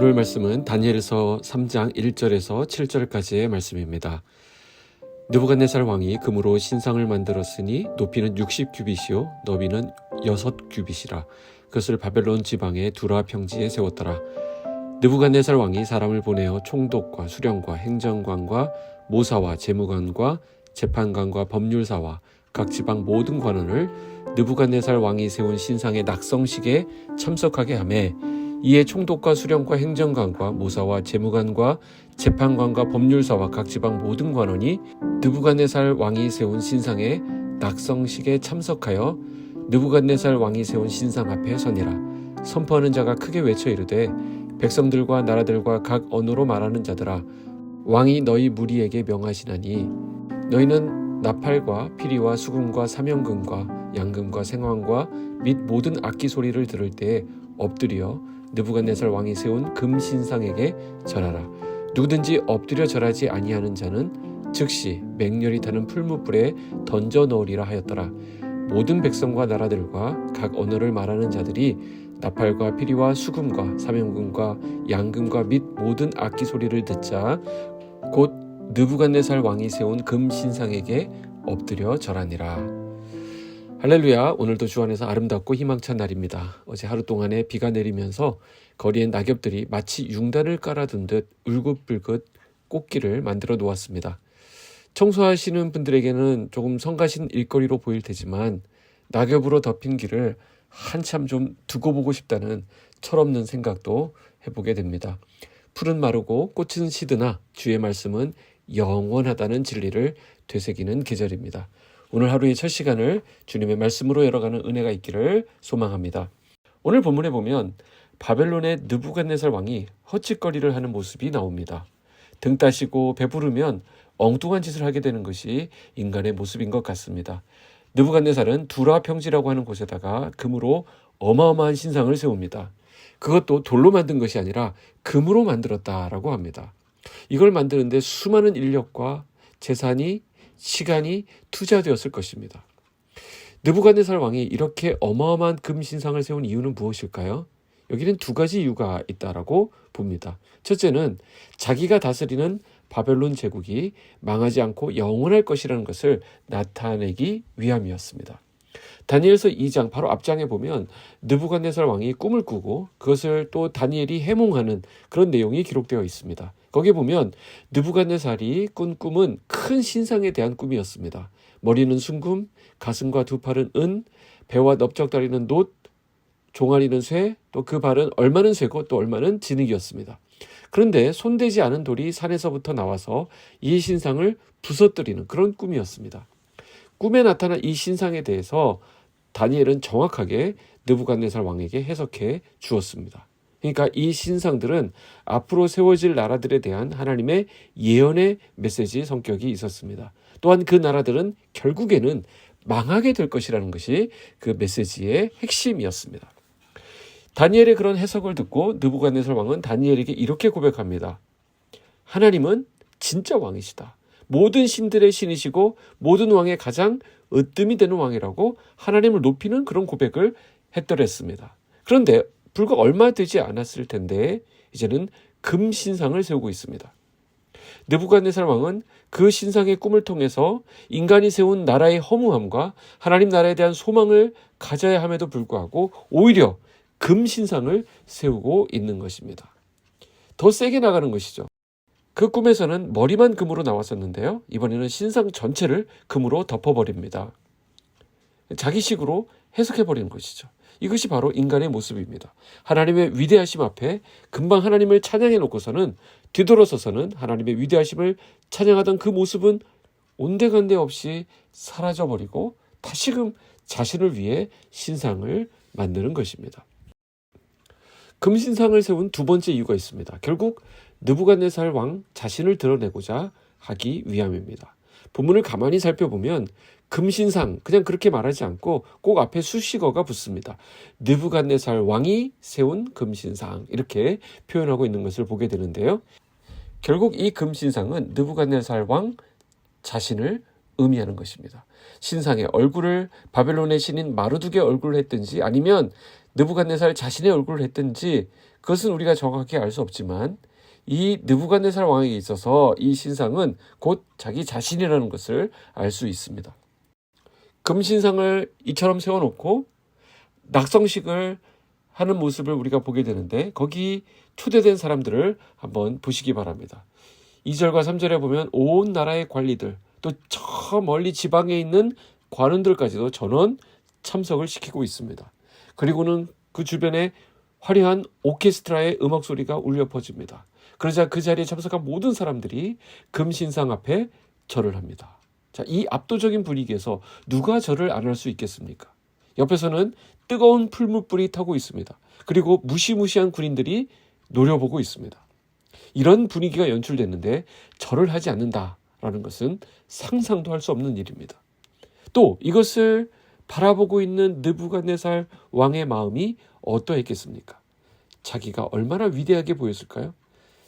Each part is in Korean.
오늘 말씀은 다니엘서 3장 1절에서 7절까지의 말씀입니다. 느부갓네살 왕이 금으로 신상을 만들었으니 높이는 60규빗이요 너비는 6규빗이라. 그것을 바벨론 지방의 두라 평지에 세웠더라. 느부갓네살 왕이 사람을 보내어 총독과 수령과 행정관과 모사와 재무관과 재판관과 법률사와 각 지방 모든 관원을 느부갓네살 왕이 세운 신상의 낙성식에 참석하게 하매, 이에 총독과 수령과 행정관과 모사와 재무관과 재판관과 법률사와 각 지방 모든 관원이 느부갓네살 왕이 세운 신상의 낙성식에 참석하여 느부갓네살 왕이 세운 신상 앞에 서니라. 선포하는 자가 크게 외쳐 이르되, 백성들과 나라들과 각 언어로 말하는 자들아, 왕이 너희 무리에게 명하시나니 너희는 나팔과 피리와 수금과 사명금과 양금과 생황과 및 모든 악기 소리를 들을 때에 엎드려 느부갓네살 왕이 세운 금신상에게 절하라. 누구든지 엎드려 절하지 아니하는 자는 즉시 맹렬히 타는 풀무불에 던져 넣으리라 하였더라. 모든 백성과 나라들과 각 언어를 말하는 자들이 나팔과 피리와 수금과 사명금과 양금과 및 모든 악기 소리를 듣자 곧 느부갓네살 왕이 세운 금신상에게 엎드려 절하니라. 할렐루야. 오늘도 주 안에서 아름답고 희망찬 날입니다. 어제 하루 동안에 비가 내리면서 거리엔 낙엽들이 마치 융단을 깔아둔 듯 울긋불긋 꽃길을 만들어 놓았습니다. 청소하시는 분들에게는 조금 성가신 일거리로 보일 테지만 낙엽으로 덮인 길을 한참 좀 두고 보고 싶다는 철없는 생각도 해보게 됩니다. 풀은 마르고 꽃은 시드나 주의 말씀은 영원하다는 진리를 되새기는 계절입니다. 오늘 하루의 첫 시간을 주님의 말씀으로 열어가는 은혜가 있기를 소망합니다. 오늘 본문에 보면 바벨론의 느부갓네살 왕이 헛짓거리를 하는 모습이 나옵니다. 등 따시고 배부르면 엉뚱한 짓을 하게 되는 것이 인간의 모습인 것 같습니다. 느부갓네살은 두라 평지라고 하는 곳에다가 금으로 어마어마한 신상을 세웁니다. 그것도 돌로 만든 것이 아니라 금으로 만들었다라고 합니다. 이걸 만드는데 수많은 인력과 재산이 시간이 투자되었을 것입니다. 느부갓네살 왕이 이렇게 어마어마한 금신상을 세운 이유는 무엇일까요? 여기는 두 가지 이유가 있다라고 봅니다. 첫째는 자기가 다스리는 바벨론 제국이 망하지 않고 영원할 것이라는 것을 나타내기 위함이었습니다. 다니엘서 2장 바로 앞장에 보면 느부갓네살 왕이 꿈을 꾸고 그것을 또 다니엘이 해몽하는 그런 내용이 기록되어 있습니다. 거기에 보면 느부갓네살이 꾼 꿈은 큰 신상에 대한 꿈이었습니다. 머리는 순금, 가슴과 두 팔은 은, 배와 넓적다리는 놋, 종아리는 쇠, 또 그 발은 얼마는 쇠고 또 얼마는 진흙이었습니다. 그런데 손대지 않은 돌이 산에서부터 나와서 이 신상을 부서뜨리는 그런 꿈이었습니다. 꿈에 나타난 이 신상에 대해서 다니엘은 정확하게 느부갓네살 왕에게 해석해 주었습니다. 그러니까 이 신상들은 앞으로 세워질 나라들에 대한 하나님의 예언의 메시지 성격이 있었습니다. 또한 그 나라들은 결국에는 망하게 될 것이라는 것이 그 메시지의 핵심이었습니다. 다니엘의 그런 해석을 듣고 느부갓네살 왕은 다니엘에게 이렇게 고백합니다. 하나님은 진짜 왕이시다. 모든 신들의 신이시고 모든 왕의 가장 으뜸이 되는 왕이라고 하나님을 높이는 그런 고백을 했더랬습니다. 그런데 불과 얼마 되지 않았을 텐데 이제는 금신상을 세우고 있습니다. 느부갓네살 왕은 그 신상의 꿈을 통해서 인간이 세운 나라의 허무함과 하나님 나라에 대한 소망을 가져야 함에도 불구하고 오히려 금신상을 세우고 있는 것입니다. 더 세게 나가는 것이죠. 그 꿈에서는 머리만 금으로 나왔었는데요. 이번에는 신상 전체를 금으로 덮어버립니다. 자기식으로 해석해버리는 것이죠. 이것이 바로 인간의 모습입니다. 하나님의 위대하심 앞에 금방 하나님을 찬양해 놓고서는 뒤돌아서서는 하나님의 위대하심을 찬양하던 그 모습은 온데간데 없이 사라져버리고 다시금 자신을 위해 신상을 만드는 것입니다. 금신상을 세운 두 번째 이유가 있습니다. 결국 느부갓네살 왕 자신을 드러내고자 하기 위함입니다. 본문을 가만히 살펴보면 금신상 그냥 그렇게 말하지 않고 꼭 앞에 수식어가 붙습니다. 느부갓네살 왕이 세운 금신상 이렇게 표현하고 있는 것을 보게 되는데요. 결국 이 금신상은 느부갓네살 왕 자신을 의미하는 것입니다. 신상의 얼굴을 바벨론의 신인 마르둑의 얼굴을 했든지 아니면 느부갓네살 자신의 얼굴을 했든지 그것은 우리가 정확히 알 수 없지만 이 느부갓네살 왕에게 있어서 이 신상은 곧 자기 자신이라는 것을 알 수 있습니다. 금신상을 이처럼 세워놓고 낙성식을 하는 모습을 우리가 보게 되는데 거기 초대된 사람들을 한번 보시기 바랍니다. 2절과 3절에 보면 온 나라의 관리들, 또 저 멀리 지방에 있는 관원들까지도 전원 참석을 시키고 있습니다. 그리고는 그 주변에 화려한 오케스트라의 음악 소리가 울려 퍼집니다. 그러자 그 자리에 참석한 모든 사람들이 금신상 앞에 절을 합니다. 자, 이 압도적인 분위기에서 누가 절을 안 할 수 있겠습니까? 옆에서는 뜨거운 풀무불이 타고 있습니다. 그리고 무시무시한 군인들이 노려보고 있습니다. 이런 분위기가 연출됐는데 절을 하지 않는다라는 것은 상상도 할 수 없는 일입니다. 또 이것을 바라보고 있는 느부갓네살 왕의 마음이 어떠했겠습니까? 자기가 얼마나 위대하게 보였을까요?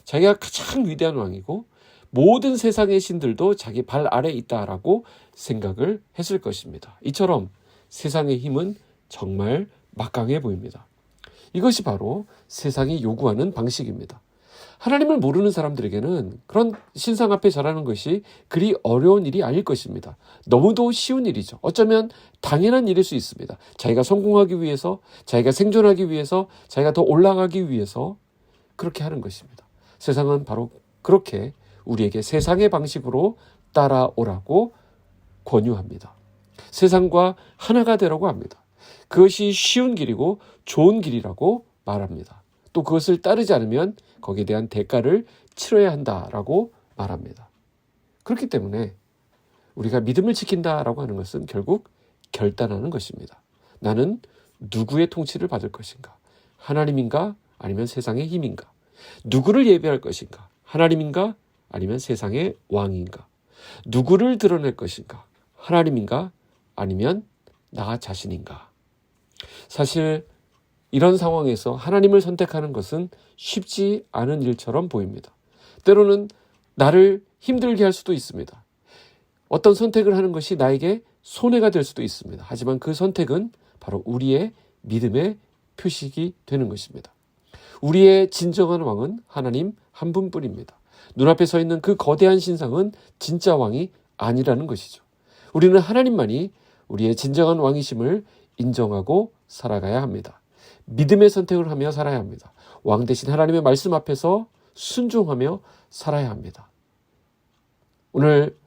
자기가 가장 위대한 왕이고 모든 세상의 신들도 자기 발 아래에 있다라고 생각을 했을 것입니다. 이처럼 세상의 힘은 정말 막강해 보입니다. 이것이 바로 세상이 요구하는 방식입니다. 하나님을 모르는 사람들에게는 그런 신상 앞에 절하는 것이 그리 어려운 일이 아닐 것입니다. 너무도 쉬운 일이죠. 어쩌면 당연한 일일 수 있습니다. 자기가 성공하기 위해서, 자기가 생존하기 위해서, 자기가 더 올라가기 위해서 그렇게 하는 것입니다. 세상은 바로 그렇게 우리에게 세상의 방식으로 따라오라고 권유합니다. 세상과 하나가 되라고 합니다. 그것이 쉬운 길이고 좋은 길이라고 말합니다. 또 그것을 따르지 않으면 거기에 대한 대가를 치러야 한다라고 말합니다. 그렇기 때문에 우리가 믿음을 지킨다라고 하는 것은 결국 결단하는 것입니다. 나는 누구의 통치를 받을 것인가? 하나님인가? 아니면 세상의 힘인가? 누구를 예배할 것인가? 하나님인가? 아니면 세상의 왕인가? 누구를 드러낼 것인가? 하나님인가? 아니면 나 자신인가? 사실 이런 상황에서 하나님을 선택하는 것은 쉽지 않은 일처럼 보입니다. 때로는 나를 힘들게 할 수도 있습니다. 어떤 선택을 하는 것이 나에게 손해가 될 수도 있습니다. 하지만 그 선택은 바로 우리의 믿음의 표식이 되는 것입니다. 우리의 진정한 왕은 하나님 한 분뿐입니다. 눈앞에 서 있는 그 거대한 신상은 진짜 왕이 아니라는 것이죠. 우리는 하나님만이 우리의 진정한 왕이심을 인정하고 살아가야 합니다. 믿음의 선택을 하며 살아야 합니다. 왕 대신 하나님의 말씀 앞에서 순종하며 살아야 합니다. 오늘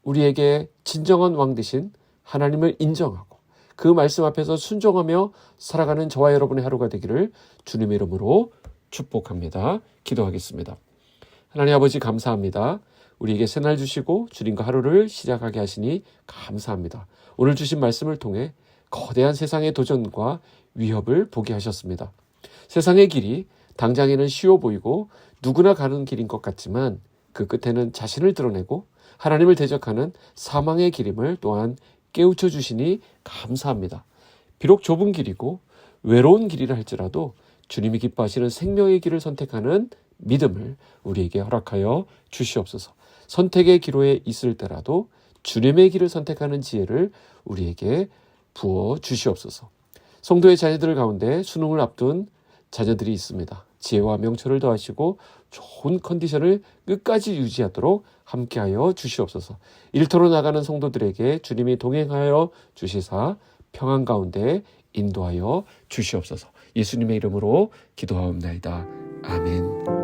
우리에게 진정한 왕 대신 하나님을 인정하고 그 말씀 앞에서 순종하며 살아가는 저와 여러분의 하루가 되기를 주님의 이름으로 축복합니다. 기도하겠습니다. 하나님 아버지 감사합니다. 우리에게 새날 주시고 주님과 하루를 시작하게 하시니 감사합니다. 오늘 주신 말씀을 통해 거대한 세상의 도전과 위협을 보게 하셨습니다. 세상의 길이 당장에는 쉬워 보이고 누구나 가는 길인 것 같지만 그 끝에는 자신을 드러내고 하나님을 대적하는 사망의 길임을 또한 깨우쳐 주시니 감사합니다. 비록 좁은 길이고 외로운 길이라 할지라도 주님이 기뻐하시는 생명의 길을 선택하는 믿음을 우리에게 허락하여 주시옵소서. 선택의 기로에 있을 때라도 주님의 길을 선택하는 지혜를 우리에게 부어 주시옵소서. 성도의 자녀들 가운데 수능을 앞둔 자녀들이 있습니다. 지혜와 명철을 더하시고 좋은 컨디션을 끝까지 유지하도록 함께하여 주시옵소서. 일터로 나가는 성도들에게 주님이 동행하여 주시사 평안 가운데 인도하여 주시옵소서. 예수님의 이름으로 기도하옵나이다. 아멘.